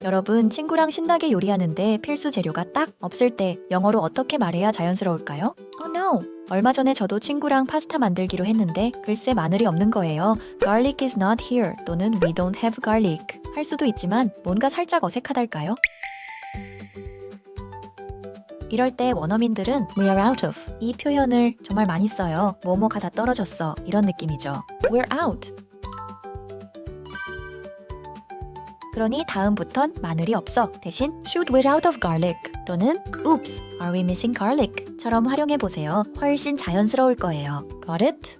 여러분, 친구랑 신나게 요리하는데 필수 재료가 딱 없을 때 영어로 어떻게 말해야 자연스러울까요? Oh no! 얼마 전에 저도 친구랑 파스타 만들기로 했는데 글쎄 마늘이 없는 거예요. Garlic is not here 또는 we don't have garlic 할 수도 있지만 뭔가 살짝 어색하달까요? 이럴 때 원어민들은 we are out of 이 표현을 정말 많이 써요. 뭐뭐가 다 떨어졌어 이런 느낌이죠. We're out. 그러니 다음부턴 마늘이 없어 대신 should we're out of garlic 또는 oops, are we missing garlic 처럼 활용해보세요. 훨씬 자연스러울 거예요. Got it?